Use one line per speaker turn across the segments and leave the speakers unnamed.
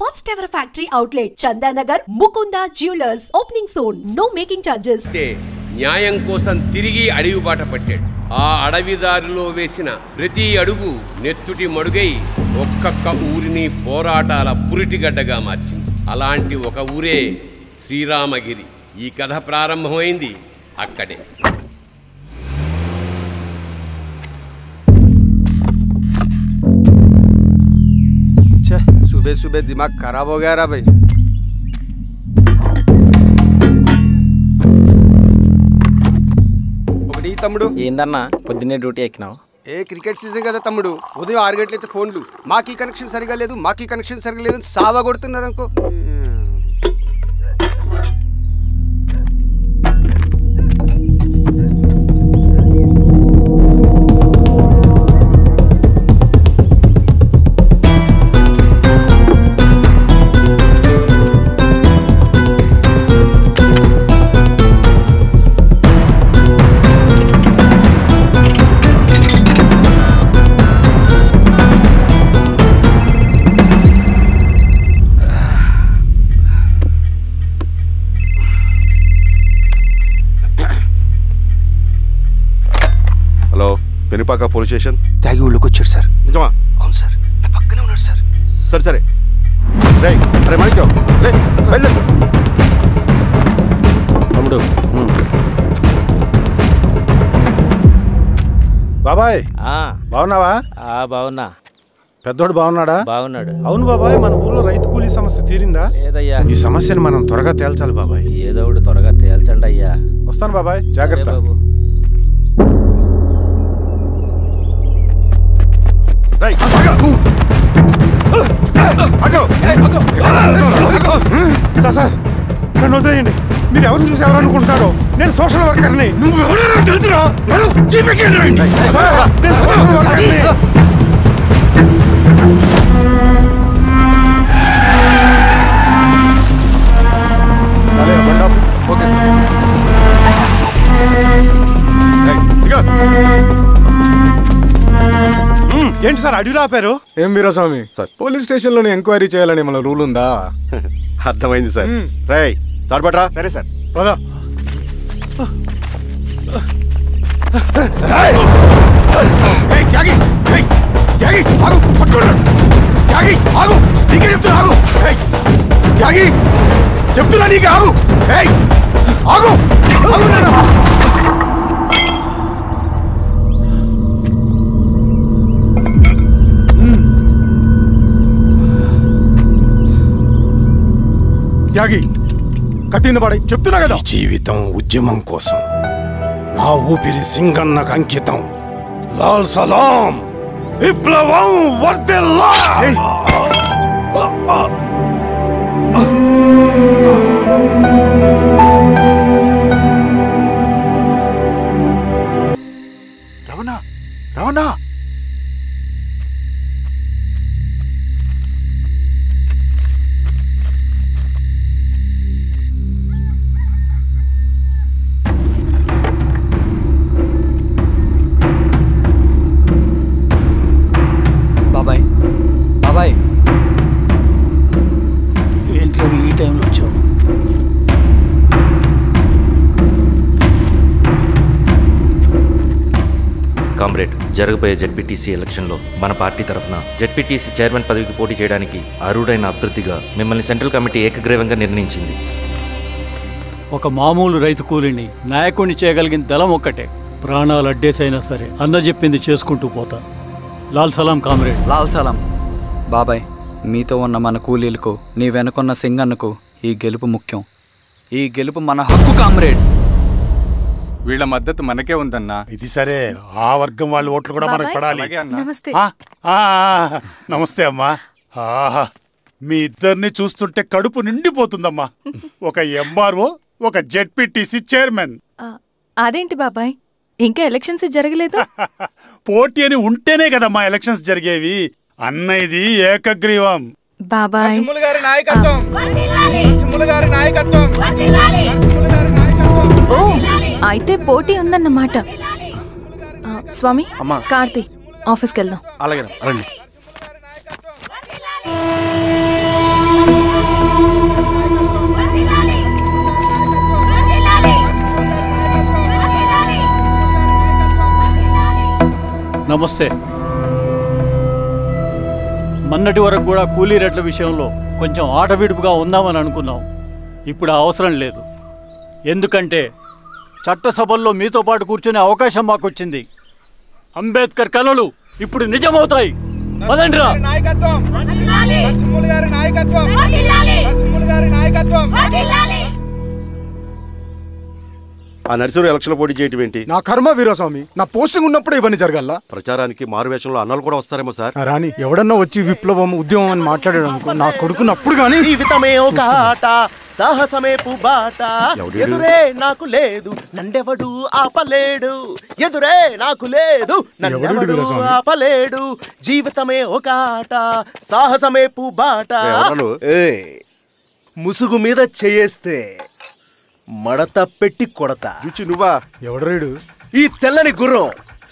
First ever factory outlet, Chandanagar, Mukunda Jewelers, opening soon. No making charges.
న్యాయం కోసం తిరిగి అడవి బాట పట్టాడు. ఆ అడవిదారిలో వేసిన ప్రతి అడుగు నెత్తుటి మడుగై ఒక్కొక్క ఊరిని పోరాటాల పురిటిగడ్డగా మార్చింది. అలాంటి ఒక ఊరే శ్రీరామగిరి. ఈ కథ ప్రారంభమైంది అక్కడే.
सुबह सुबह दिमाग खराब हो गया रा भाई. ఒకటి తమ్ముడు
ఏందన్నా పొద్దున్నే డ్యూటీ ఎక్కినావు?
క్రికెట్ సీజన్ కదా తమ్ముడు. ఉదయం 6 గంటలైతే ఫోన్లు మాకీ కనెక్షన్ సరిగా లేదు, మాకీ కనెక్షన్ సరిగా లేదు సావా కొడుతున్నారు అనుకో.
Penupaka police station.
తాగి ఊళ్ళోకి వచ్చాడు సార్.
నిజమా?
అవును సార్, నా పక్కనే ఉన్నాడు సార్.
సరే సరే అరే మాణిక్యం
తమ్ముడు. బాబాయ్ బాగున్నావా?
బాగున్నా.
పెద్దోడు బాగున్నాడా?
బాగున్నాడు.
అవును బాబాయ్, మన ఊర్లో రైతు కూలీ సమస్య తీరిందా?
లేదయ్యా.
ఈ సమస్యను మనం త్వరగా తేల్చాలి బాబాయ్.
ఏదో ఒకటి త్వరగా తేల్చండి అయ్యా.
వస్తాను బాబాయ్, జాగ్రత్త.
బాబు
సార్ నన్ను వదిలేయండి. మీరు ఎవరు చూసి ఎవరు అనుకుంటారో, నేను సోషల్ వర్కర్ని. ఏంటి సార్ అడిగి ఆపారు?
ఏం వీరస్వామి సార్, పోలీస్ స్టేషన్ లోనే ఎంక్వైరీ చేయాలని మన రూల్ ఉందా? అర్థమైంది సార్. రై తాడ్పట్రా.
సరే సార్, పదా. చెప్తున్నా నీకు ఆగు. ఆగు. త్యాగి కట్టింది పడి చెప్తున్నా కదా. జీవితం ఉద్యమం కోసం, నా ఊపిరి సింగన్నకు అంకితం. లాల్ సలాం, విప్లవం వర్ధిల్లా.
రమణ రమణ
కామ్రేడ్, జరగబోయే జెడ్పీటీసీ ఎలక్షన్లో మన పార్టీ తరఫున జెడ్పీటీసీ చైర్మన్ పదవికి పోటీ చేయడానికి అర్హుడైన అభ్యర్థిగా మిమ్మల్ని సెంట్రల్ కమిటీ ఏకగ్రీవంగా నిర్ణయించింది.
ఒక మామూలు రైతు కూలీని నాయకుడిని చేయగలిగిన దళం ఒక్కటే. ప్రాణాలు అడ్డేసైనా సరే అన్న చెప్పింది చేసుకుంటూ పోతా. లాల్ సలాం కామ్రేడ్.
లాల్ సలాం. బాబాయ్, మీతో ఉన్న మన కూలీలకు, నీ వెనుకున్న సింగన్నకు ఈ గెలుపు ముఖ్యం. ఈ గెలుపు మన హక్కు కామ్రేడ్.
వీళ్ళ మద్దతు మనకే ఉందన్నా.
ఇది సరే, ఆ వర్గం వాళ్ళ ఓట్లు కూడా మనకు పడాలి. నమస్తే అమ్మా. మీ ఇద్దరిని చూస్తుంటే కడుపు నిండిపోతుందమ్మా. ఒక ఎంఆర్ఓ, ఒక జెడ్పీటీసీ చైర్మన్.
అదేంటి బాబాయ్, ఇంకా ఎలక్షన్స్ జరగలేదు?
పోటీ అని ఉంటేనే కదమ్మా ఎలక్షన్స్ జరిగేవి. అన్నది ఏకగ్రీవం.
బాబాయ్ ఓ అయితే పోటీ ఉందన్నమాట. స్వామి, కార్తీ, ఆఫీస్కి వెళ్దాం.
అలాగే రండి.
నమస్తే. మొన్నటి వరకు కూడా కూలీ రేట్ల విషయంలో కొంచెం ఆటవిడుపుగా ఉందామని అనుకున్నాం. ఇప్పుడు అవసరం లేదు. ఎందుకంటే చట్టసభల్లో మీతో పాటు కూర్చునే అవకాశం మాకు వచ్చింది. అంబేద్కర్ కలలు ఇప్పుడు నిజమవుతాయి. పదండ్రా.
ఆ నరసింహ ఎలక్షన్ పోటీ చేయటం ఏంటి? నా కర్మ వీరస్వామి, నా పోస్టింగ్ ఉన్నప్పుడే ఇవన్నీ జరగాల. ప్రచారానికి మారువేషంలో అన్నలు కూడా వస్తారేమో సార్. రాని ఎవడన్నా వచ్చి విప్లవం ఉద్యమం అని మాట్లాడాడు అనుకో, నా కొడుకున్నప్పుడు గానీ
జీవితమే ఒక ఆట, సాహసమే పుబాట, ఎదురే నాకు లేదు నన్నెవడు ఆపలేడు, ఎదురే నాకు లేదు నన్నెవడు ఆపలేడు, జీవితమే ఒక ఆట, సాహసమే పుబాట. ముసుగు మీద చేయేస్తే మడత పెట్టి కొడతా.
నువ్వా? ఎవడరేడు?
ఈ తెల్లని గుర్రం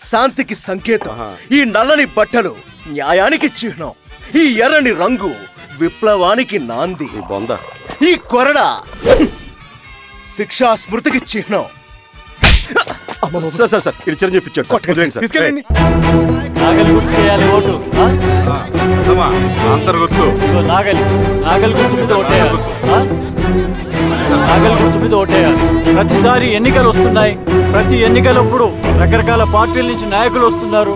శాంతికి సంకేతం, ఈ నల్లని బట్టలు న్యాయానికి చిహ్నం, ఈ ఎర్రని రంగు విప్లవానికి నాంది, ఈ కొరడ శిక్షా స్మృతికి చిహ్నం.
ప్రతిసారి ఎన్నికలు వస్తున్నాయి. ప్రతి ఎన్నికలప్పుడు రకరకాల పార్టీల నుంచి నాయకులు వస్తున్నారు.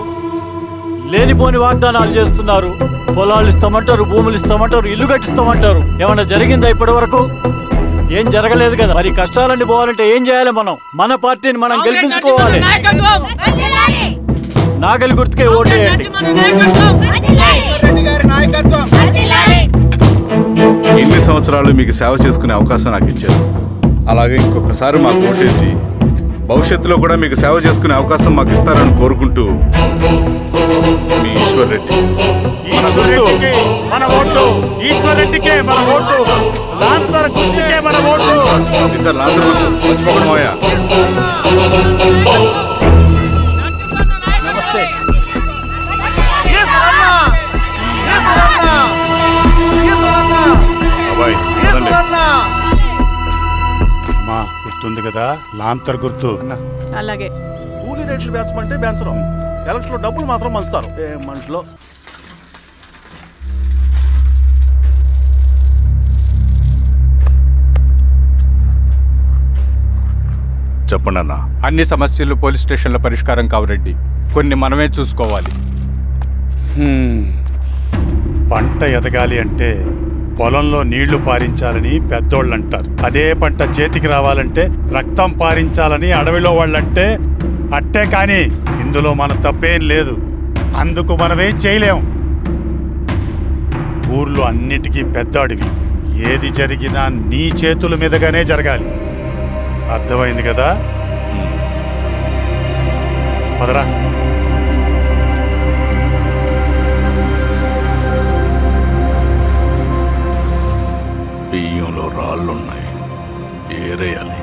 లేనిపోని వాగ్దానాలు చేస్తున్నారు. పొలాలు ఇస్తామంటారు, భూములు ఇస్తామంటారు, ఇల్లు కట్టిస్తామంటారు. ఏమన్నా జరిగిందా ఇప్పటి వరకు? ఏం జరగలేదు కదా. మరి కష్టాలన్నీ పోవాలంటే ఏం చేయాలి? మన పార్టీని మనం గెలిపించుకోవాలి. నాగలి గుర్తుకే ఓటేయండి.
ఇన్ని సంవత్సరాలు మీకు సేవ చేసుకునే అవకాశం నాకు ఇచ్చారు. అలాగే ఇంకొకసారి మాకు ఓటేసి భవిష్యత్తులో కూడా మీకు సేవ చేసుకునే అవకాశం మాకు ఇస్తారని కోరుకుంటూ, మీ ఈశ్వర్ రెడ్డి. సార్ మర్చిపోకుండా పోయా.
నమస్తే.
అమ్మా గుర్తుంది కదా, లాంతర్ గుర్తు.
అలాగే
కూలీ రేట్లు పెంచమంటే పెంచడం, ఎలక్షన్లో డబ్బులు మాత్రం మంచుతారు. ఏ మనుషులో
చెప్పండి అన్న.
అన్ని సమస్యలు పోలీస్ స్టేషన్లో పరిష్కారం కావు రెడ్డి, కొన్ని మనమే చూసుకోవాలి.
పంట ఎదగాలి అంటే పొలంలో నీళ్లు పారించాలని పెద్దోళ్ళు అంటారు. అదే పంట చేతికి రావాలంటే రక్తం పారించాలని అడవిలో వాళ్ళంటే అట్టే. కానీ ఇందులో మన తప్పేం లేదు. అందుకు మనమేం చేయలేం. ఊర్లో అన్నిటికీ పెద్ద అడవి. ఏది జరిగినా నీ చేతుల మీదగానే జరగాలి. అర్థమైంది కదా? పదరా.
బియ్యంలో రాళ్ళున్నాయి, ఏరేయాలి.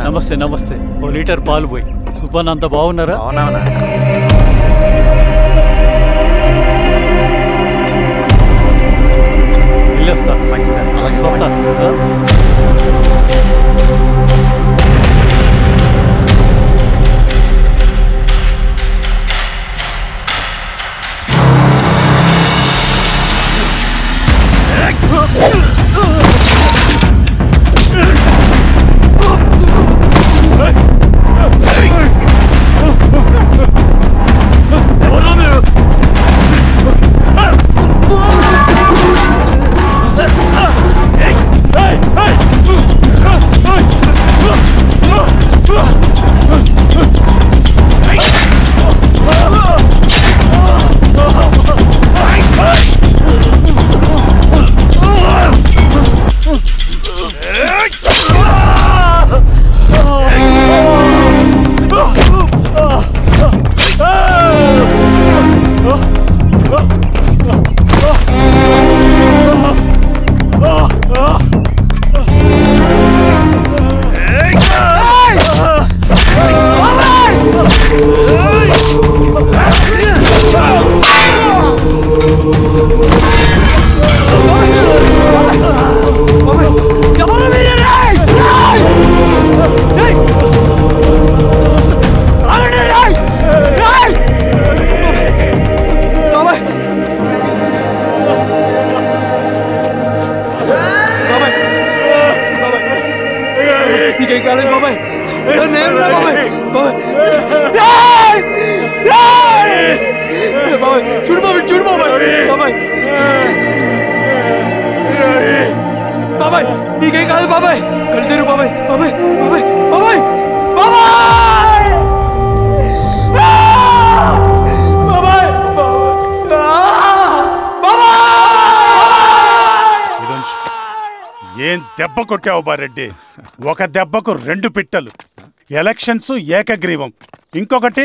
నమస్తే. నమస్తే. ఓ లీటర్ పాలు పోయి. సుపన్ అంత బాగున్నారా? వెళ్ళొస్తా. వస్తా. Hey! కాలేదు బాబాయ్. చూడు బాబాయ్, చూడు బాబాయ్. బాబాయ్ బాబాయ్ నీకేం కాదు బాబాయ్. కళ్ళు బాబాయ్. బాబాయ్ బాబాయ్ బాబాయ్ బాబాయ్ బాబాయ్
ఏం దెబ్బ కొట్టావు బారెడ్డి? ఒక దెబ్బకు 2 పిట్టలు. ఎలక్షన్స్ ఏకగ్రీవం. ఇంకొకటి,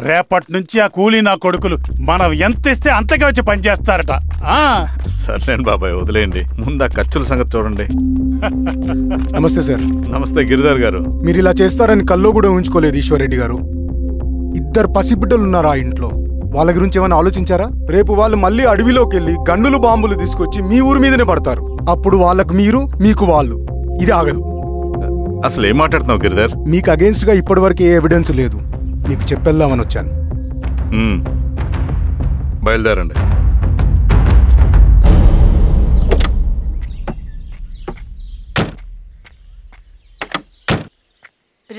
రేపటి నుంచి ఆ కూలీ నా కొడుకులు మనం ఎంత ఇస్తే అంతగా వచ్చి పనిచేస్తారట.
సర్లేండి బాబాయ్, వదిలేయండి. ముందు ఆ ఖర్చుల సంగతి చూడండి.
నమస్తే సార్.
నమస్తే గిరిధర్ గారు.
మీరు ఇలా చేస్తారని కల్లో కూడా ఊహించుకోలేదు ఈశ్వర్రెడ్డి గారు. 2 పసిబిడ్డలు ఉన్నారు ఆ ఇంట్లో. వాళ్ళ గురించి ఏమైనా ఆలోచించారా? రేపు వాళ్ళు మళ్ళీ అడవిలోకి వెళ్ళి గన్నులు బాంబులు తీసుకొచ్చి మీ ఊరి మీదనే పడతారు. అప్పుడు వాళ్ళకు మీరు, మీకు వాళ్ళు. ఇది ఆగదు.
అసలు ఏం మాట్లాడుతున్నావు గిరిధర్?
మీకు అగేన్స్ట్ గా ఇప్పటివరకు ఏ ఎవిడెన్స్ లేదు. మీకు చెప్పేద్దామని వచ్చాను.
బయలుదేరండి.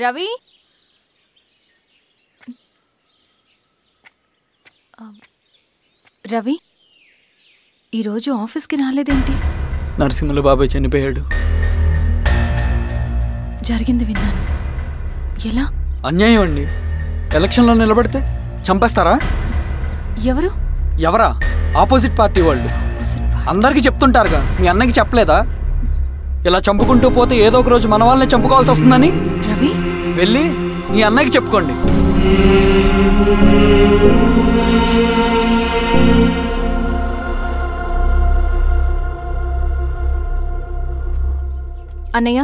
రవి, రవి ఈరోజు ఆఫీస్కి రాలేదేంటి?
నరసింహుల బాబాయ్ చనిపోయాడు.
జరిగింది విన్నాను. ఎలా?
అన్యాయం అండి. ఎలక్షన్లో నిలబడితే చంపేస్తారా?
ఎవరు?
ఎవరా? ఆపోజిట్ పార్టీ వాళ్ళు. అందరికీ చెప్తుంటారుగా, మీ అన్నకి చెప్పలేదా? ఇలా చంపుకుంటూ పోతే ఏదో ఒక రోజు మన వాళ్ళని చంపుకోవాల్సి వస్తుందని.
రవి,
వెళ్ళి మీ అన్నకి చెప్పుకోండి.
అన్నయ్య,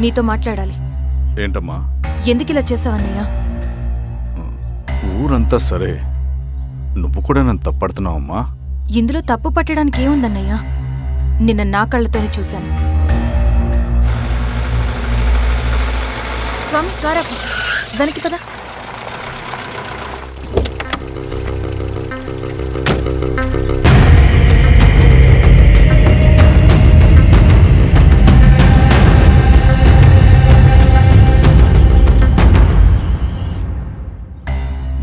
నీతో మాట్లాడాలి.
ఏంటమ్మా?
ఎందుకు ఇలా చేసావన్నయ్య?
ఊరంతా సరే, నువ్వు కూడా నన్ను తప్పడుతున్నావమ్మా.
ఇందులో తప్పు పట్టడానికి ఏముందన్నయ్య? నిన్న నా కళ్ళతోనే చూశాను. స్వామి, కారా దానికి కదా.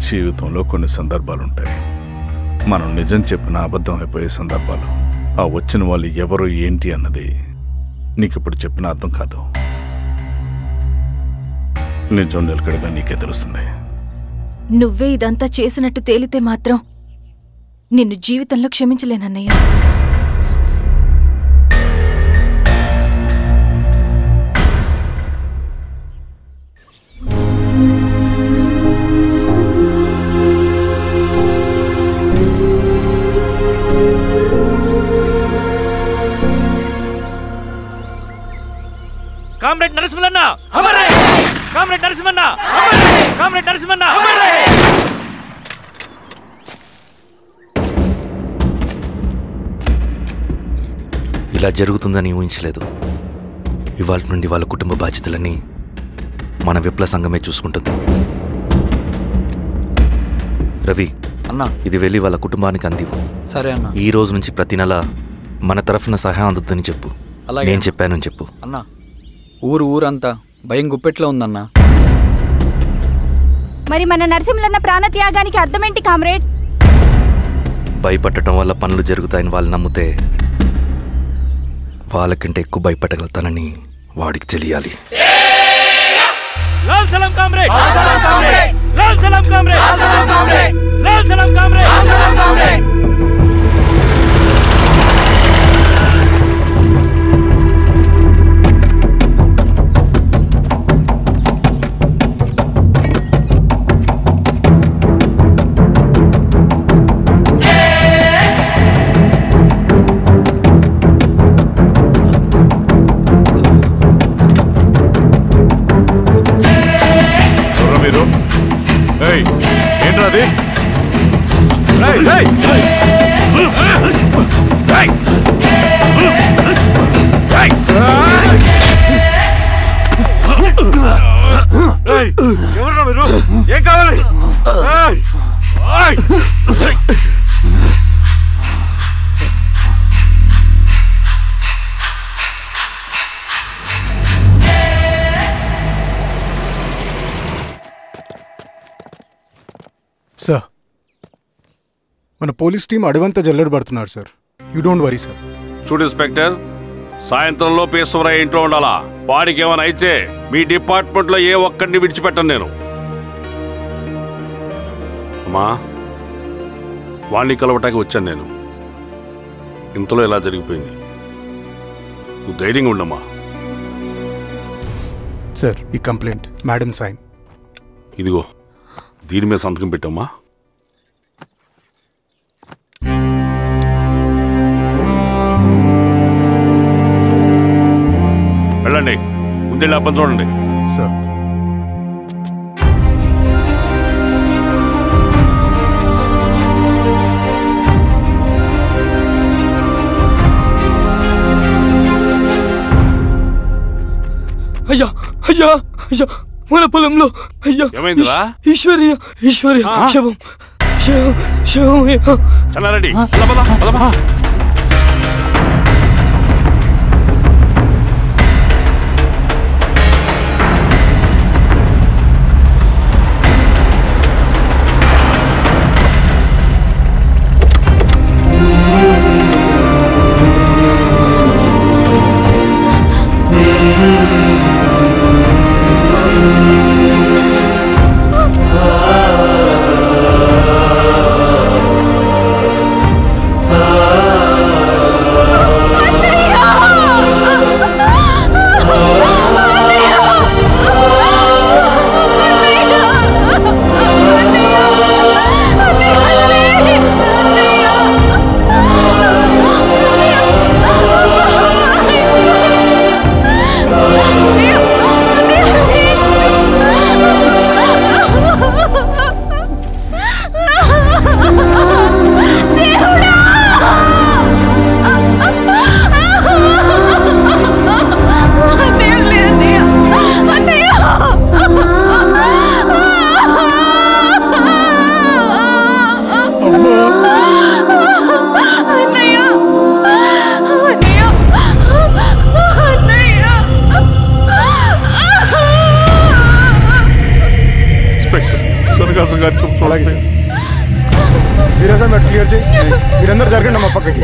జీవితంలో కొన్ని సందర్భాలుంటాయి. మనం నిజం చెప్పిన అబద్ధం అయిపోయే సందర్భాలు. ఆ వచ్చిన వాళ్ళు ఎవరు ఏంటి అన్నది నీకిప్పుడు చెప్పిన అర్థం కాదు. నిజం నిలకడగా నీకే తెలుస్తుంది.
నువ్వే ఇదంతా చేసినట్టు తేలితే మాత్రం నిన్ను జీవితంలో క్షమించలేనన్నయ్య.
కామ్రేడ్ నరసింహన్న అమరే! కామ్రేడ్ నరసింహన్న అమరే! కామ్రేడ్ నరసింహన్న అమరే!
ఇలా జరుగుతుందని ఊహించలేదు. ఇవాళ నుండి వాళ్ళ కుటుంబ బాధ్యతలన్నీ మన విప్లవ సంఘమే చూసుకుంటుంది. రవి
అన్నా,
ఇది వెళ్ళి వాళ్ళ కుటుంబానికి అందివు.
సరే అన్న.
ఈ రోజు నుంచి ప్రతి నెల మన తరఫున సహాయం అందుతుందని చెప్పు. నేను చెప్పానని చెప్పు.
అన్నా, ఊరంతా భయం గుప్పెట్లో ఉందన్నా.
మరి మన నరసింహులన్న ప్రాణత్యాగానికి అర్థమేంటి కామ్రేడ్?
భయపడటం వల్ల పనులు జరుగుతాయని వాళ్ళు నమ్మితే వాళ్ళకంటే ఎక్కువ భయపడగలుగుతానని వాడికి తెలియాలి.
లాల్ సలాం కామ్రేడ్! లాల్ సలాం కామ్రేడ్! లాల్ సలాం కామ్రేడ్! లాల్ సలాం కామ్రేడ్! లాల్ సలాం కామ్రేడ్! లాల్ సలాం కామ్రేడ్!
ఎవరు మీరు? ఏం కావాలి?
మన పోలీస్ టీం అడవంతా జల్లెడ పడుతున్నారు sir. You don't worry sir.
చూడు ఇన్స్పెక్టర్, సాయంత్రంలో ఈశ్వరయ్య ఇంట్లో ఉండాలా. వాడికి ఏమైనా అయితే మీ డిపార్ట్మెంట్లో ఏ ఒక్కడిని విడిచిపెట్టను నేను. అమ్మా, వాణ్ణి కలవటానికి వచ్చాను నేను. ఇంతలో ఇలా జరిగిపోయింది. నువ్వు ధైర్యంగా ఉండమ్మా.
సార్, ఈ కంప్లైంట్ మేడం సైన్.
ఇదిగో, దీని మీద సంతకం పెట్టమ్మా. వెళ్ళండి, ముందెళ్ళి అబ్బని చూడండి.
సార్.
అయ్యా అయ్యా అయ్యా, మన పొలంలో అయ్యా.
ఏమైందిరా?
ఈశ్వర్య శవం శవం శవం.
చల్లారెడ్డి,
క్లియర్ చేయి. మీరందరూ జరగండి మా పక్కకి.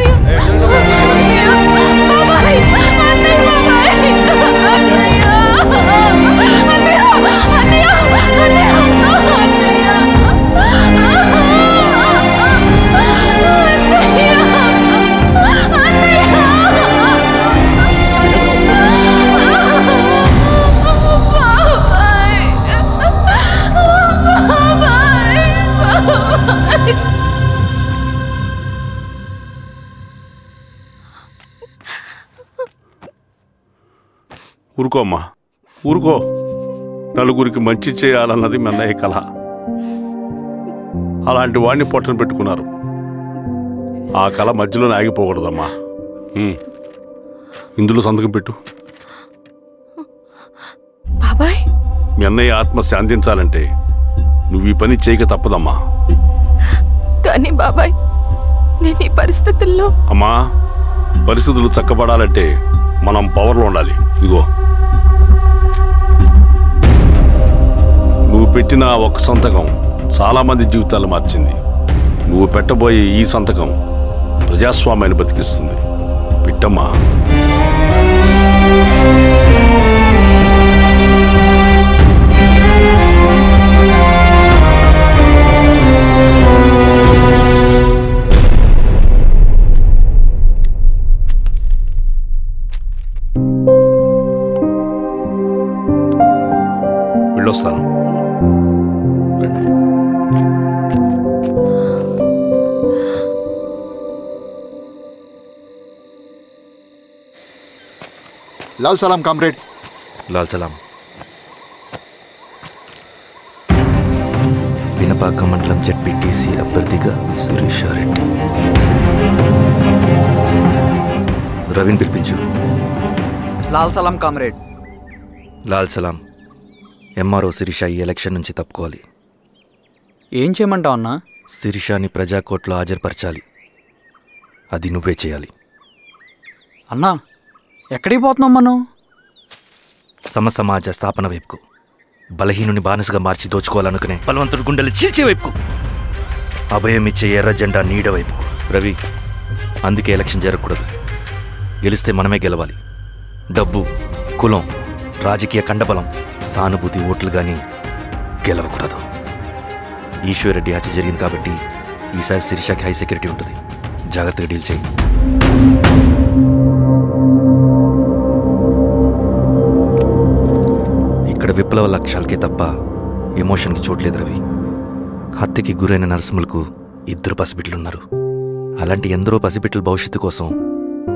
ఊరుకో అమ్మా, ఊరుకో. నలుగురికి మంచి చేయాలన్నది మన్నయ్య కళ. అలాంటి వాడిని పొట్టను పెట్టుకున్నారు. ఆ కళ మధ్యలోనే ఆగిపోకూడదమ్మా. ఇందులో సంతకం పెట్టు. మీ అన్నయ్య ఆత్మ శాంతించాలంటే నువ్వు ఈ పని చేయక తప్పదమ్మా.
కానీ బాబాయ్, నేను ఈ పరిస్థితుల్లో.
అమ్మా, పరిస్థితులు చక్కబడాలంటే మనం పవర్లో ఉండాలి. ఇదిగో, నువ్వు పెట్టిన ఒక సంతకం చాలా మంది జీవితాలు మార్చింది. నువ్వు పెట్టబోయే ఈ సంతకం ప్రజాస్వామ్యాన్ని బతికిస్తుంది. పెట్టమ్మా. వెళ్ళొస్తాను.
లాల్ సలాం కామ్రేడ్.
లాల్ సలాం. పినపాక మండలం జెడ్పీటీసీ అభ్యర్థిగా శిరీషారెడ్డి. రవిని పిలిపించు.
లాల్ సలాం కామ్రేడ్.
లాల్ సలాం. ఎంఆర్ఓ శిరీష ఈ ఎలక్షన్ నుంచి తప్పుకోవాలి.
ఏం చేయమంటావు అన్నా?
శిరీషాని ప్రజాకోర్టులో హాజరుపరచాలి. అది నువ్వే చేయాలి.
అన్నా, ఎక్కడికి పోతున్నాం మనం?
సమసమాజ స్థాపన వైపుకు. బలహీనుని బానిసగా మార్చి దోచుకోవాలనుకునే బలవంతుడి గుండెలు చీల్చే వైపుకు. అభయం ఇచ్చే ఎర్ర జెండా నీడ వైపుకు. రవి, అందుకే ఎలక్షన్ జరగకూడదు. గెలిస్తే మనమే గెలవాలి. డబ్బు, కులం, రాజకీయ కండబలం, సానుభూతి ఓట్లు కానీ గెలవకూడదు. ఈశ్వర్రెడ్డి హత్య జరిగింది కాబట్టి ఈసారి శిరీషకి హై సెక్యూరిటీ ఉంటుంది. జాగ్రత్తగా డీల్ చేయి. ఇక్కడ విప్లవ లక్ష్యాలకే తప్ప ఎమోషన్కి చోట్లేదు రవి. హత్యకి గురైన నరసింహులకు 2 పసిబిడ్డలున్నారు. అలాంటి ఎందరో పసిబిడ్డల భవిష్యత్తు కోసం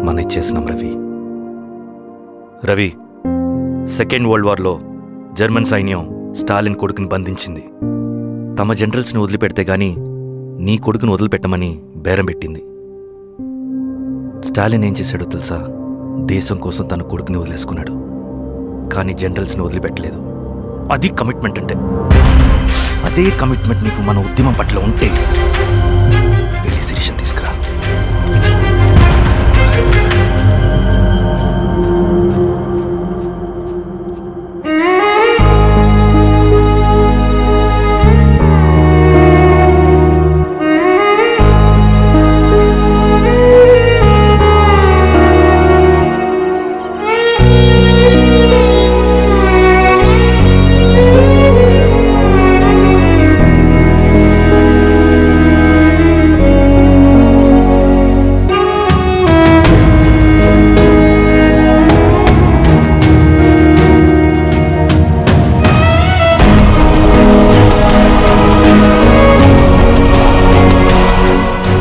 మనం ఇచ్చేసినాం రవి. రవి, సెకండ్ వరల్డ్ వార్లో జర్మన్ సైన్యం స్టాలిన్ కొడుకుని బంధించింది. తమ జనరల్స్ని వదిలిపెడితే గాని నీ కొడుకును వదిలిపెట్టమని బేరం పెట్టింది. స్టాలిన్ ఏం చేశాడో తెలుసా? దేశం కోసం తన కొడుకుని వదిలేసుకున్నాడు. కానీ జనరల్స్ని వదిలిపెట్టలేదు. అది కమిట్మెంట్ అంటే. అదే కమిట్మెంట్ నీకు మన ఉద్యమం పట్ల ఉంటే వెళ్ళి శిరీషను తీసుకురా.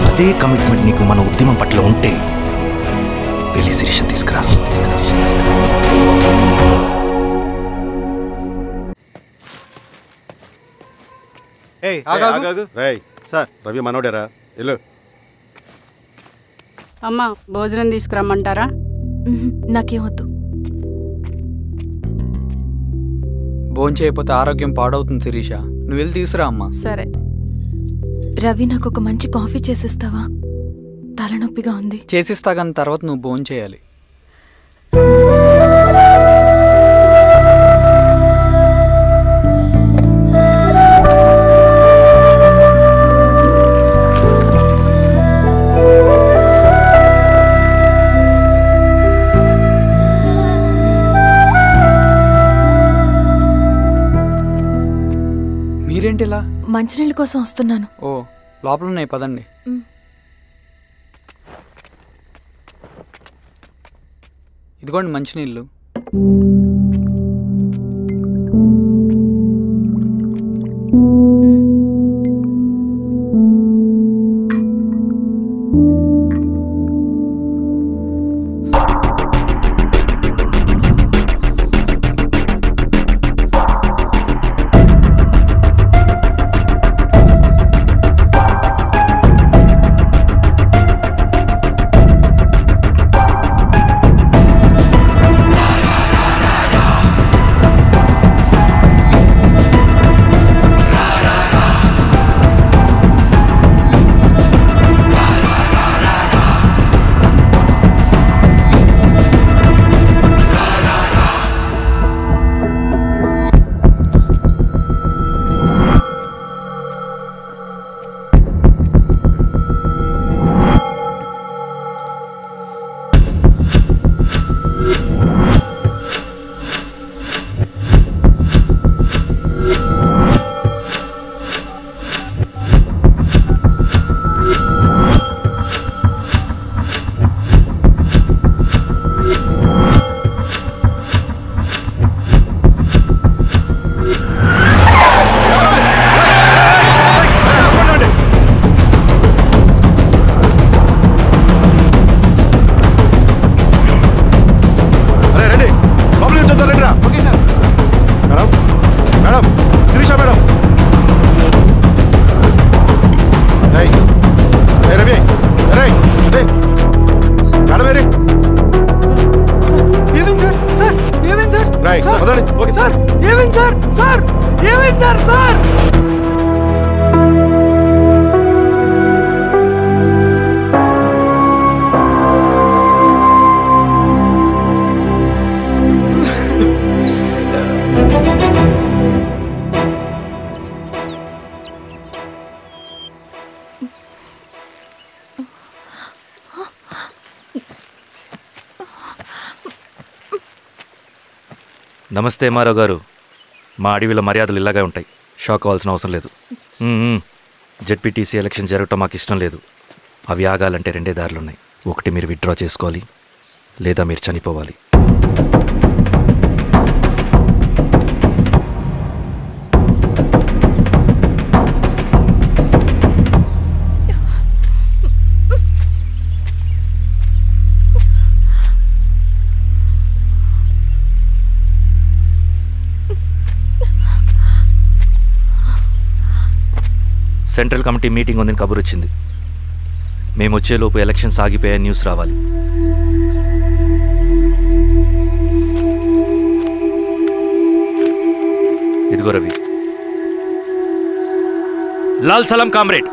అదే కమిట్మెంట్ నీకు మన ఉద్యమం పట్ల ఉంటే వెళ్ళి శిరీషను తీసుకురా.
సార్, రవి మనోడేరా? వెళ్ళు.
అమ్మా, భోజనం తీసుకురమ్మంటారా?
నాకేమొద్దు.
భోంచేయకపోతే ఆరోగ్యం పాడవుతుంది శిరీష. నువ్వు వెళ్ళి తీసుకురా అమ్మా.
సరే.
రవి, నాకు ఒక మంచి కాఫీ చేసిస్తావా? తలనొప్పిగా ఉంది.
చేసిస్తా కానీ తర్వాత నువ్వు భోంచేయాలి. మీరేంటిలా?
మంచినీళ్ళ కోసం వస్తున్నాను.
ఓ, లోపల ఉన్నాయి, పదండి. ఇదిగోండి మంచినీళ్ళు.
సార్ ఏమైంది సార్? సార్ ఏమైంది సార్? సార్
నమస్తే మారావు గారు. మా అడవిలో మర్యాదలు ఇలాగే ఉంటాయి. షాక్ అవ్వాల్సిన అవసరం లేదు. జెడ్పీటీసీ ఎలక్షన్ జరగటం మాకు ఇష్టం లేదు. అవి ఆగాలంటే 2 దారులున్నాయి. ఒకటి మీరు విత్డ్రా చేసుకోవాలి, లేదా మీరు చనిపోవాలి. సెంట్రల్ కమిటీ మీటింగ్ ఉందని కబురు వచ్చింది. మేము వచ్చేలోపు ఎలక్షన్స్ ఆగిపోయే న్యూస్ రావాలి. ఇదిగో రవి. లాల్ సలాం కామ్రేడ్.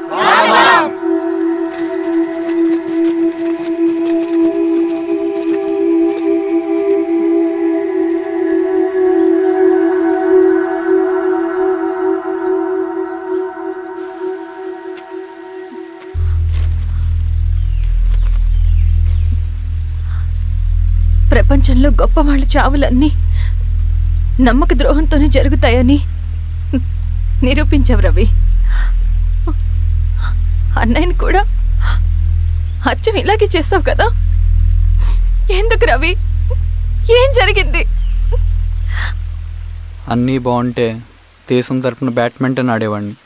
ప్రపంచంలో గొప్పవాళ్ళ చావులన్నీ నమ్మక ద్రోహంతోనే జరుగుతాయని నిరూపించావు రవి. అన్నయ్యని కూడా అచ్చం ఇలాగే చేస్తావు కదా? ఎందుకు రవి? ఏం జరిగింది?
అన్నీ బాగుంటే దేశం తరపున బ్యాడ్మింటన్ ఆడేవాడిని.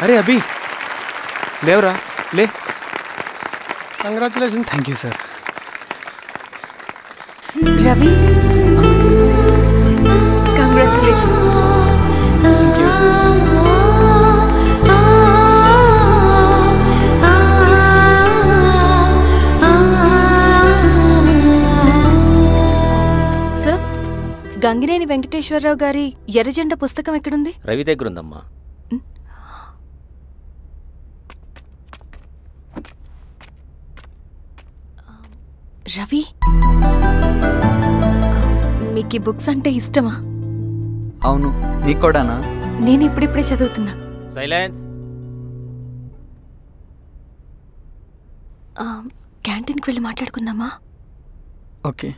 అరే అభి, లేవరా, లే.
Congratulation.
Thank you sir.
Ravi, congratulations. Sir, Gangineni Venkateswararao గారి ఎర్రజెండా పుస్తకం ఎక్కడుంది?
రవి దగ్గర ఉందమ్మా.
రవి, మీకు ఈ బుక్స్ అంటే ఇష్టమా?
అవును, నీకు కూడానా?
నేను ఇప్పుడిప్పుడే చదువుతున్నా.
సైలెన్స్.
క్యాంటీన్కి వెళ్ళి మాట్లాడుకుందామా?
ఓకే.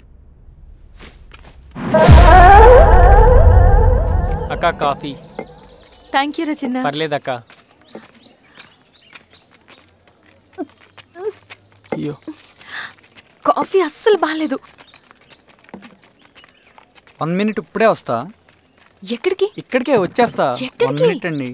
అక్క కాఫీ.
థ్యాంక్ యూ రచన.
పర్లేదక్క.
అయ్యో,
కాఫీ అస్సలు బాగాలేదు.
1 మినిట్, ఇప్పుడే వస్తా.
ఎక్కడికి?
ఇక్కడికే వచ్చేస్తా. 1 మినిట్ అండి.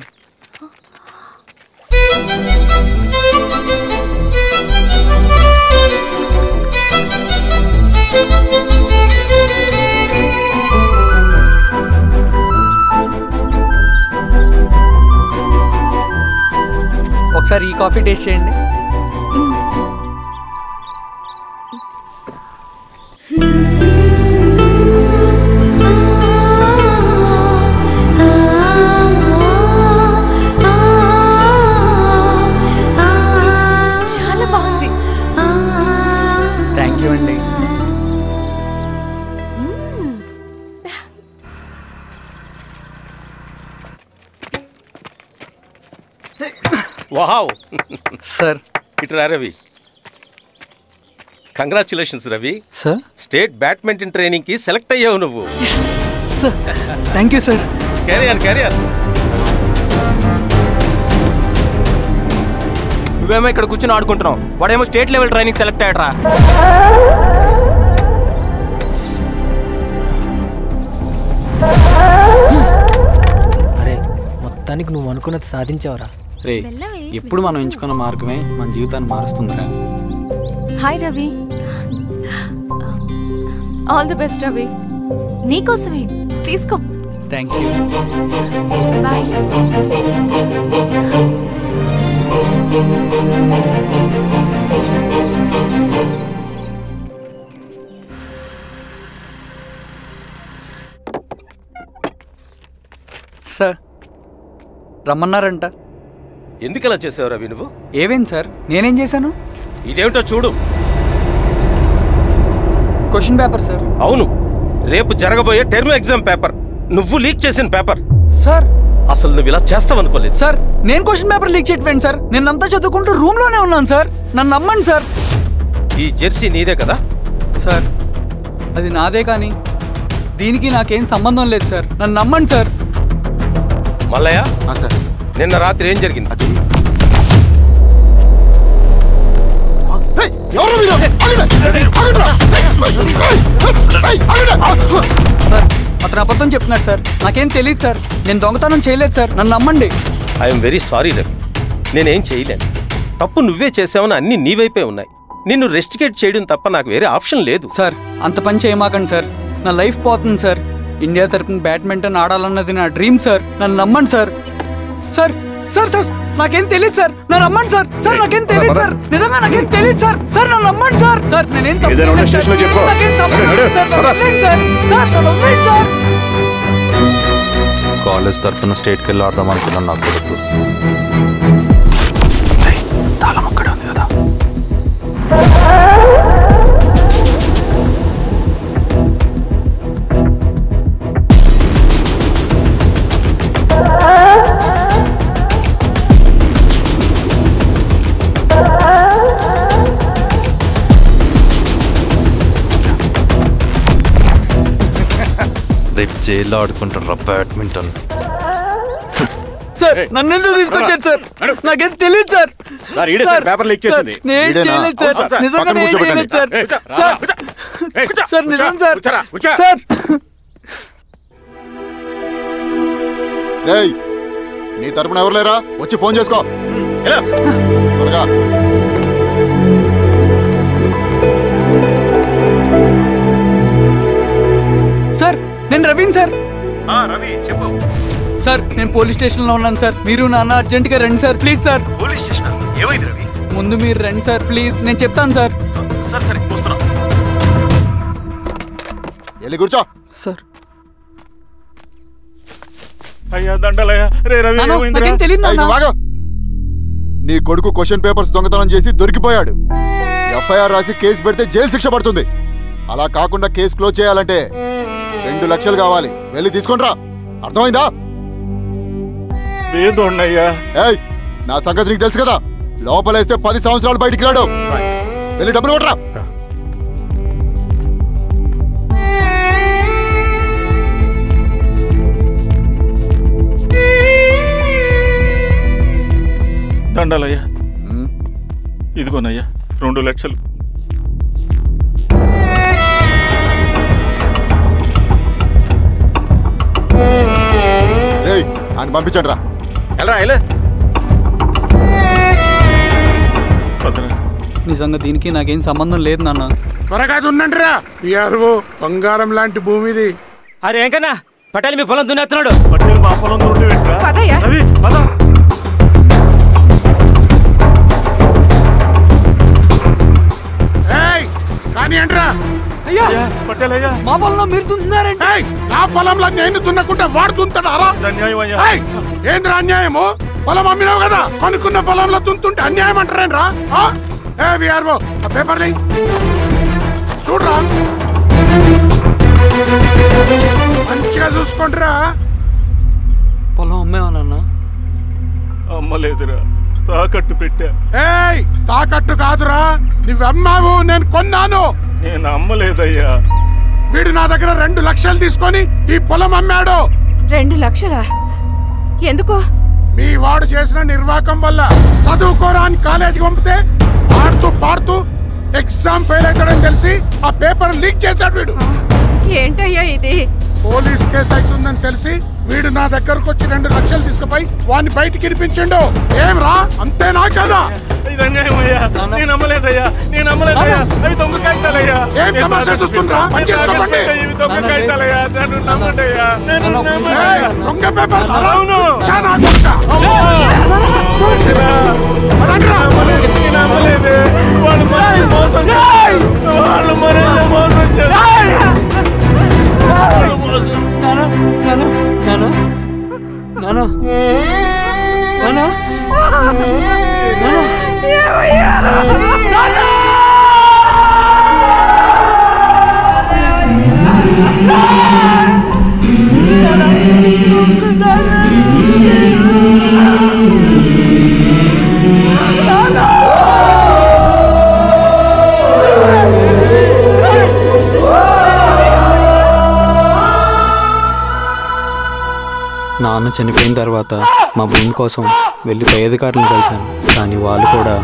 ఒకసారి ఈ కాఫీ టేస్ట్ చేయండి.
చాలా బాగుంది.
థ్యాంక్ యూ అండి.
వావ్
సార్,
ఇట్రా Ravi. Congratulations Ravi.
Sir,
state badminton training కి సెలెక్ట్ అయ్యావు నువ్వు.
Sir, thank you sir.
Carrier.
నువ్వేమో ఇక్కడ కూర్చొని ఆడుకుంటున్నావు. వాడేమో స్టేట్ లెవెల్ ట్రైనింగ్ సెలెక్ట్ అయ్యాడ్రా.
అరే మొత్తానికి నువ్వు అనుకున్నది సాధించావురా.
రే ఎప్పుడు మనం ఎంచుకున్న మార్గమే మన జీవితాన్ని మారుస్తుందిరా.
Hi Ravi. All the best Ravi. నీకోసమే తీసుకో.
Thank you.
బాయ్.
సార్ రమ్మన్నారంట.
ఎందుకు అలా చేసావు రవి నువ్వు?
ఏవేం సార్, నేనేం చేశాను?
ఇదేమిటో చూడు.
Question paper sir.
అవును, రేపు జరగబోయే టర్మ్ ఎగ్జామ్ పేపర్. నువ్వు లీక్ చేసిన పేపర్.
సార్
అసలు నువ్వు ఇలా చేస్తావనుకోలేదు.
సార్ నేను క్వశ్చన్ పేపర్ లీక్ చేయట్లేండి సార్. నేనంతా చదువుకుంటూ రూమ్ లోనే ఉన్నాను సార్. నన్ను నమ్మండి సార్.
ఈ జెర్సీ నీదే కదా?
సార్ అది నాదే, కానీ దీనికి నాకేం సంబంధం లేదు సార్. నన్ను నమ్మండి సార్.
మల్లయ్య సార్, నిన్న రాత్రి ఏం జరిగింది?
సార్ అతను అబద్ధం చెప్తున్నాడు సార్. నాకేం తెలియదు సార్. నేను దొంగతనం చేయలేదు సార్. నన్ను నమ్మండి.
ఐఎమ్ వెరీ సారీ రవి, నేనేం చేయలేను. తప్పు నువ్వే చేసావని అన్ని నీ వైపే ఉన్నాయి. నిన్ను రెస్టికేట్ చేయడం తప్ప నాకు వేరే ఆప్షన్ లేదు.
సార్ అంత పని చేయమాకండి సార్. నా లైఫ్ పోతుంది సార్. ఇండియా తరపున బ్యాడ్మింటన్ ఆడాలన్నది నా డ్రీమ్ సార్. నన్ను నమ్మండి సార్. సార్ సార్ సార్ నాకేం తెలియదు సార్. నన్ను నమ్మండి సార్. సార్ నాకేం తెలియదు సార్. నిజంగా నాకేం తెలియదు సార్. సార్ నన్ను నమ్మండి సార్. సార్ నేనేం తప్పు చేయలేదు సార్. నాకేం సంబంధం లేదు సార్. నన్ను వదిలేయండి సార్. సార్ నన్ను వదిలేయండి సార్.
కాలేజ్ తరఫున స్టేట్కి వెళ్ళి ఆడదాం అనుకున్నాను. నా కొడుకు తాళం అక్కడే ఉంది కదా. రేపు జైల్లో ఆడుకుంటారా బ్యాడ్మింటన్?
సార్ నన్ను ఎందుకు తీసుకొచ్చారు సార్? నాకేం తెలియదు సార్.
పేపర్ లీక్ చేసింది.
నేను చేయలేదు సార్. నిజంగా నేను చేయలేదు సార్. సార్ నిజం సార్. సార్
రేయ్ నీ తరపున ఎవరు లేరా? వచ్చి ఫోన్ చేసుకో త్వరగా.
సార్ నేను రవీన్ సార్.
రవి చెప్పు.
సార్ నేను పోలీస్ స్టేషన్ లో ఉన్నాను సార్. మీరు నాన్న అర్జెంట్ గా రండి sir please sir.
Police station ఏమైంది రవి?
ముందు మీరు రండి సార్ ప్లీజ్. నేను చెప్తాను సార్.
సరే సరే వస్తున్నా.
వెళ్ళి కూర్చో.
సార్
అయ్యా దండలయ్యా. రే రవి
నాకేం తెలియదు
ఏయ్, నువ్వు ఆగు. నీ కొడుకు క్వశ్చన్ పేపర్స్ దొంగతనం చేసి దొరికిపోయాడు. ఎఫ్ఐఆర్ రాసి కేసు పెడితే జైలు శిక్ష పడుతుంది. అలా కాకుండా కేసు క్లోజ్ చేయాలంటే 2 లక్షలు కావాలి. వెళ్ళి తీసుకుంట్రా. అర్థమైందా?
ఏదోన్నయ్యా.
ఏయ్ నా సంగతి నీకు తెలుసు కదా. లోపలేస్తే 10 సంవత్సరాలు బయటికి రాడు. వెళ్ళి డబ్బులు కొట్టరా.
దండాలయ్యా. ఇదిగోనయ్యా 2 లక్షలు.
రేయ్ అని పంపించండి రా.
నిజంగా దీనికి నాకేం సంబంధం లేదు నాన్న.
త్వరగా ఉండండి రా. బంగారం లాంటి భూమిది.
అరే ఏంకన్నా పటేల్ మీ పొలం దున్నేస్తున్నాడు.
పటేల్ మా పొలం
రవి పద.
కానీ అంటరా
అయ్యా పటేలయ్యా మా పొలంలో మీరు దున్నుతున్నారంటే?
నా పొలంలో నేను దున్నకుంటే వాడు దున్నుతాడా? ఏంద్రా అన్యాయము? పొలం అమ్మినావు కదా, కొనుక్కున్న పొలంలో దున్నుతుంటే అన్యాయం అంటారేంట్రా? విఆర్ఓ ఆ పేపర్ చూడరా, మంచిగా చూసుకుంటారా.
పొలం అమ్మేవానన్నా?
అమ్మలేదురా, తాకట్టు పెట్టా.
ఏయ్ తాకట్టు కాదురా, నువ్వు అమ్మావు, నేను కొన్నాను.
నేను అమ్మలేదయ్యా.
వీడు నా దగ్గర 2 లక్షలు తీసుకొని ఈ పొలం అమ్మాడు.
2 లక్షలా? ఎందుకు?
మీ వాడు చేసిన నిర్వాకం వల్ల చదువుకోరాని కాలేజీకి పంపితే ఆడుతూ పాడుతూ ఎగ్జామ్ ఫెయిల్ అవుతాడని తెలిసి ఆ పేపర్ లీక్ చేశాడు వీడు.
ఏంటయ్యా ఇది?
పోలీస్ కేసు అవుతుందని తెలిసి వీడు నా దగ్గరకు వచ్చి 2 లక్షలు తీసుకుపోయి వాడిని బయటికి ఇరిపించిండు. ఏం రా, అంతేనా కదా? ఏం తమాషా చూస్తుండ్రా? పని చేసుకోండి. దొంగ పేపర్ చాలా దొంగ.
నాన్న చనిపోయిన తర్వాత మా భూమి కోసం వెళ్ళి పై అధికారులను కలిశాను, కానీ వాళ్ళు కూడా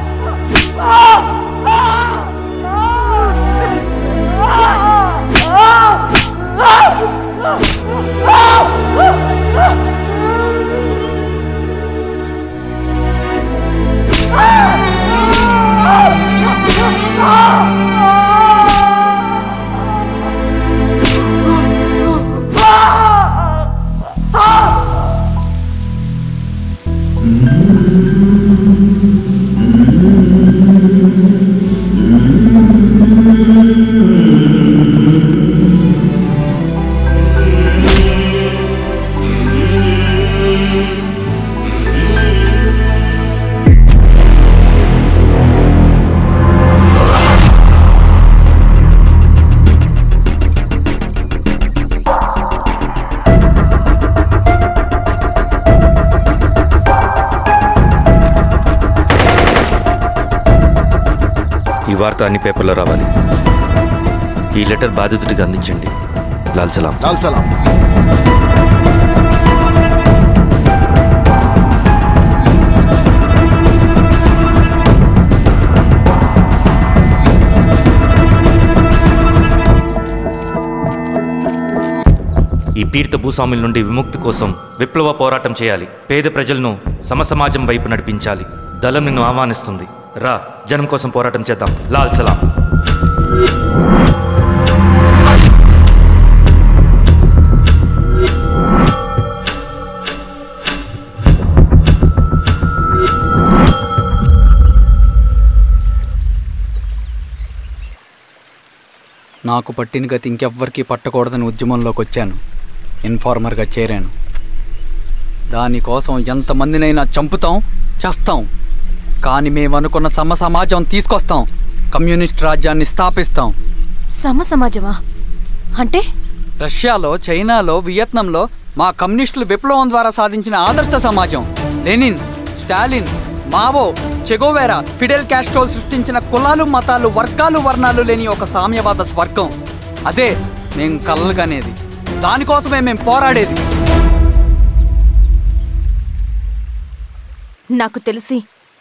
ఈ వార్త అన్ని పేపర్లో రావాలి. ఈ లెటర్ బాధితుడికి అందించండి. లాల్ సలాం.
లాల్ సలాం.
ఈ పీడిత భూస్వాముల నుండి విముక్తి కోసం విప్లవ పోరాటం చేయాలి. పేద ప్రజలను సమసమాజం వైపు నడిపించాలి. దళం నిన్ను ఆహ్వానిస్తుంది. రా, జనం కోసం పోరాటం చేద్దాం. లాల్ సలాం.
నాకు పట్టిన గతి ఇంకెవ్వరికీ పట్టకూడదని ఉద్యమంలోకి వచ్చాను. ఇన్ఫార్మర్గా చేరాను. దానికోసం ఎంతమందినైనా చంపుతాం, చేస్తాం. కానీ మేమనుకున్న సమాజం తీసుకొస్తాం. కమ్యూనిస్ట్ రాజ్యాన్ని స్థాపిస్తాం.
సమాజమా అంటే?
రష్యాలో, చైనాలో, వియత్నంలో మా కమ్యూనిస్టులు విప్లవం ద్వారా సాధించిన ఆదర్శ సమాజం. Lenin, Stalin, Mao, Che Guevara, Fidel క్యాస్ట్రోల్ సృష్టించిన కులాలు, మతాలు, వర్గాలు, వర్ణాలు లేని ఒక సామ్యవాద స్వర్గం. అదే మేము కలలుగనేది. దానికోసమే మేము పోరాడేది.
నాకు తెలిసి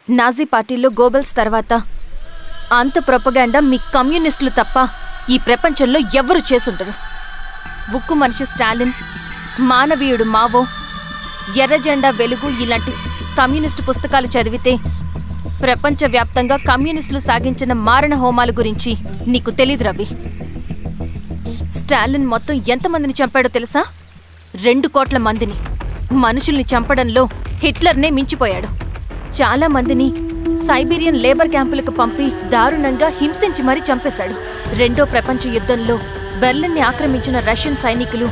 నాజీ పార్టీలో గోబెల్స్ తర్వాత అంత ప్రొపగాండా మీ కమ్యూనిస్టులు తప్ప ఈ ప్రపంచంలో ఎవ్వరూ చేసుండరు. ఉక్కు మనిషి స్టాలిన్, మానవీయుడు మావో, ఎర్ర జెండా వెలుగు ఇలాంటి కమ్యూనిస్టు పుస్తకాలు చదివితే ప్రపంచవ్యాప్తంగా కమ్యూనిస్టులు సాగించిన మారణ హోమాల గురించి నీకు తెలీదు రవి. స్టాలిన్ మొత్తం ఎంతమందిని చంపాడో తెలుసా? 2 కోట్ల మందిని. మనుషుల్ని చంపడంలో హిట్లర్నే మించిపోయాడు. చాలా మందిని సైబీరియన్ లేబర్ క్యాంపులకు పంపి దారుణంగా హింసించి మరీ చంపేశాడు. 2వ ప్రపంచ యుద్ధంలో బెర్లిన్ని ఆక్రమించిన రష్యన్ సైనికులు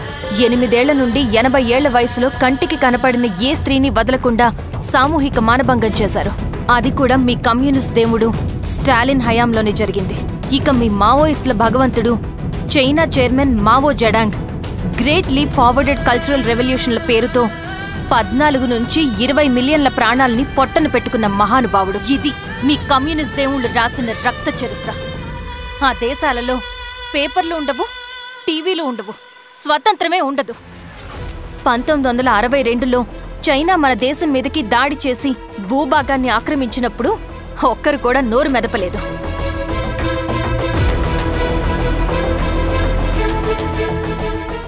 8 ఏళ్ల నుండి 80 ఏళ్ల వయసులో కంటికి కనపడిన ఏ స్త్రీని వదలకుండా సామూహిక మానభంగం చేశారు. అది కూడా మీ కమ్యూనిస్ట్ దేవుడు స్టాలిన్ హయాంలోనే జరిగింది. ఇక మీ మావోయిస్టుల భగవంతుడు China chairman Mao Zedong great leap forwarded cultural రెవల్యూషన్ల పేరుతో 14 నుంచి 20 మిలియన్ల ప్రాణాలని పొట్టను పెట్టుకున్న మహానుభావుడు. ఇది మీ కమ్యూనిస్ట్ దేవుళ్ళు రాసిన రక్త చరిత్ర. ఆ దేశాలలో పేపర్లు ఉండవు, టీవీలు ఉండవు, స్వతంత్రమే ఉండదు. 1962లో చైనా మన దేశం మీదకి దాడి చేసి భూభాగాన్ని ఆక్రమించినప్పుడు ఒక్కరు కూడా నోరు మెదపలేదు.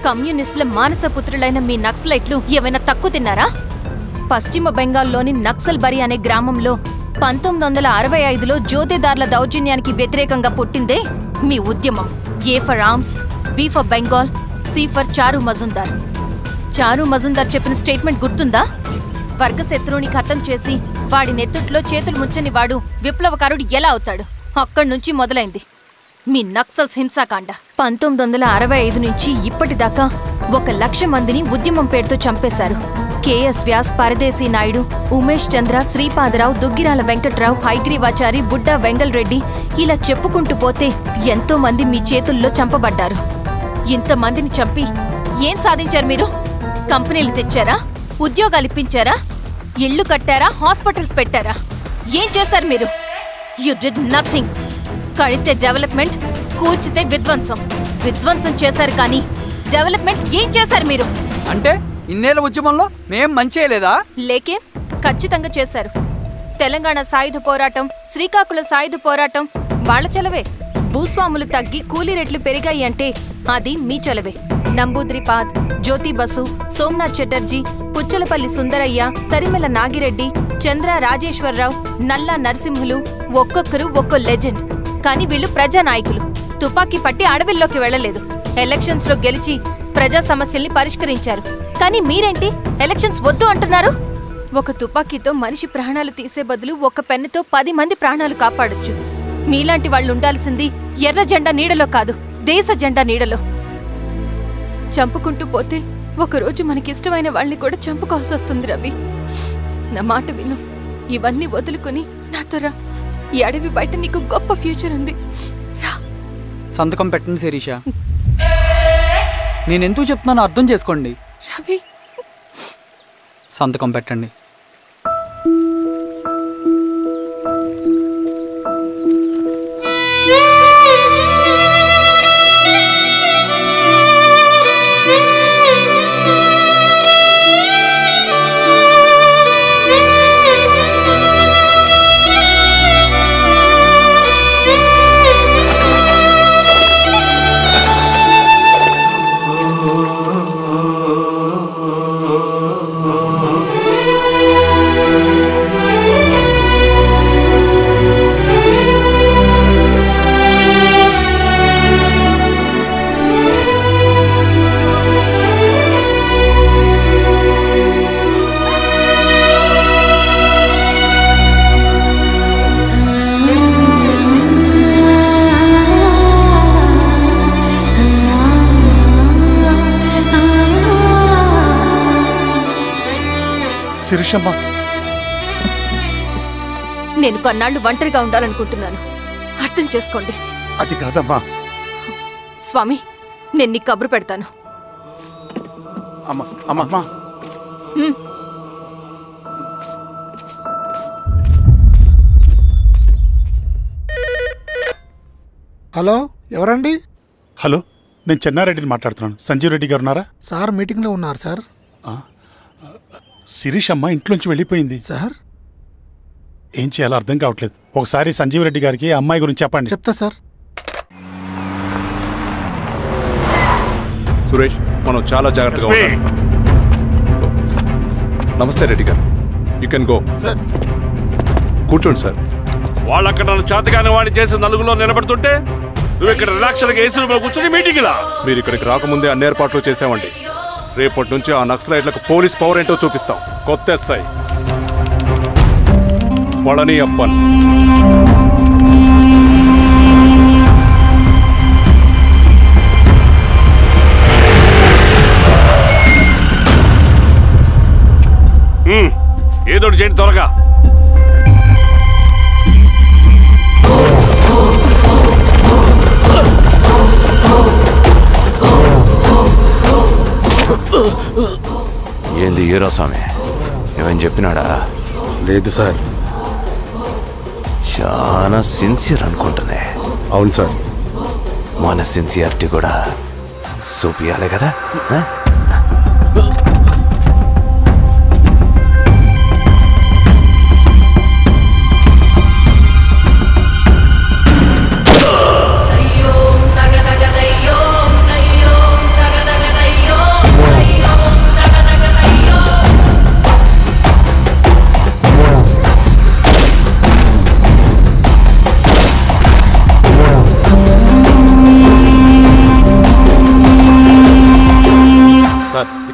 కమ్యూనిస్టుల మానసపుత్రులైన మీ నక్సలైట్లు ఏమైనా తక్కువ తిన్నారా? పశ్చిమ బెంగాల్లోని నక్సల్బరి అనే గ్రామంలో 1965లో జోతేదార్ల దౌర్జన్యానికి వ్యతిరేకంగా పుట్టిందే మీ ఉద్యమం. A for arms, B for Bengal, C for Charu Majumdar. చారు మజుందార్ చెప్పిన స్టేట్మెంట్ గుర్తుందా? వర్గశత్రువుని ఖతం చేసి వాడి నెత్తుట్లో చేతులు ముంచని వాడు విప్లవకారుడు ఎలా అవుతాడు? అక్కడి నుంచి మొదలైంది మీ నక్సల్స్ హింసాకాండ. 1965 నుంచి ఇప్పటిదాకా 1,00,000 మందిని ఉద్యమం పేరుతో చంపేశారు. కేఎస్ వ్యాస్, పరదేశీ నాయుడు, ఉమేష్ చంద్ర, శ్రీపాదరావు, దుగ్గిరాల వెంకట్రావు, హైగ్రీవాచారి, బుడ్డా వెంగల్ రెడ్డి, ఇలా చెప్పుకుంటూ పోతే ఎంతో మంది మీ చేతుల్లో చంపబడ్డారు. ఇంతమందిని చంపి ఏం సాధించారు మీరు? కంపెనీలు తెచ్చారా? ఉద్యోగాలు ఇప్పించారా? ఇళ్లు కట్టారా? హాస్పిటల్స్ పెట్టారా? ఏం చేశారు మీరు? You did nothing. కడితే డెవలప్మెంట్, కూల్చితే విధ్వంసం. విధ్వంసం చేశారు కానీ డెవలప్మెంట్ ఏం చేశారు మీరు?
అంటే ఇన్నేళ్ల ఉద్యమంలో మేం మంచి చేయలేదా?
లేకే, ఖచ్చితంగా చేశారు. తెలంగాణ సాయుధ పోరాటం, శ్రీకాకుళం సాయుధ పోరాటం వాళ్ల చలవే. భూస్వాములు తగ్గి కూలీ రేట్లు పెరిగాయి అంటే అది మీ చలవే. నంబూద్రిపాద్, జ్యోతి బసు, సోమనాథ్ చటర్జీ, పుచ్చలపల్లి సుందరయ్య, తరిమెల నాగిరెడ్డి, చంద్ర రాజేశ్వరరావు, నల్లా నరసింహులు ఒక్కొక్కరు ఒక్కో లెజెండ్. కానీ వీళ్ళు ప్రజానాయకులు. తుపాకీ పట్టి అడవిల్లోకి వెళ్లలేదు. ఎలక్షన్స్ లో గెలిచి ప్రజా సమస్యల్ని పరిష్కరించారు. కానీ మీరేంటి ఎలక్షన్స్ వద్దు అంటున్నారు? ఒక తుపాకీతో మనిషి ప్రాణాలు తీసే బదులు ఒక పెన్నుతో 10 మంది ప్రాణాలు కాపాడొచ్చు. మీలాంటి వాళ్ళు ఉండాల్సింది ఎర్ర జెండా నీడలో కాదు, దేశ జెండా నీడలో. చంపుకుంటూ పోతే ఒకరోజు మనకిష్టమైన వాళ్ళని కూడా చంపుకోవాల్సి వస్తుంది. రవి, నా మాట విను. ఇవన్నీ వదులుకుని నాతో రా. ఈ అడవి బయట నీకు గొప్ప ఫ్యూచర్ ఉంది. రా.
సంతకం పెట్టండి శిరీష. నేనెందుకు చెప్తున్నానో అర్థం చేసుకోండి.
రవి,
సంతకం పెట్టండి.
శిరీషమ్మ,
నేను కొన్నాళ్ళు ఒంటరిగా ఉండాలనుకుంటున్నాను. అర్థం చేసుకోండి.
అది కాదమ్మా.
స్వామి, నేను నీకు కబురు పెడతాను.
అమ్మా,
హలో, ఎవరండి?
హలో, నేను చెన్నారెడ్డిని మాట్లాడుతున్నాను. సంజీవ్ రెడ్డి గారు ఉన్నారా?
సార్ మీటింగ్లో ఉన్నారు సార్.
శిరీష్ అమ్మ ఇంట్లోంచి వెళ్ళిపోయింది
సార్.
ఏం చేయాలో అర్థం కావట్లేదు. ఒకసారి సంజీవ్ రెడ్డి గారికి అమ్మాయి గురించి చెప్పండి.
చెప్తా సార్.
సురేష్, మనం చాలా జాగ్రత్తగా ఉండాలి. నమస్తే రెడ్డి గారు, యూ కెన్ గో.
సార్
కూర్చోండి సార్.
వాళ్ళక్కడ నన్ను చేతగానే వాడిని చేసి నలుగులో నిలబడుతుంటే నువ్వు ఇక్కడ రిలాక్స్గా ఏసీలో కూర్చొని మీటింగ్ ఇలా.
మీరు ఇక్కడికి రాకముందే అన్ని ఏర్పాట్లు చేసామండి. రేపటి నుంచి ఆ నక్సలైట్లకు పోలీస్ పవర్ ఏంటో చూపిస్తాం. కొత్త ఎస్ఐ పళని అప్పన్.
ఏదోటి చేయండి త్వరగా.
ఏంది హీరో స్వామి, ఏమని చెప్పినాడా?
లేదు సార్.
చాలా సిన్సియర్ అనుకుంటున్నా.
అవును సార్.
మన సిన్సియారిటీ కూడా చూపియాలి కదా.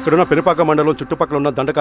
ఇక్కడున్న పెనుపాక మండలం చుట్టుపక్కల ఉన్న దండకారు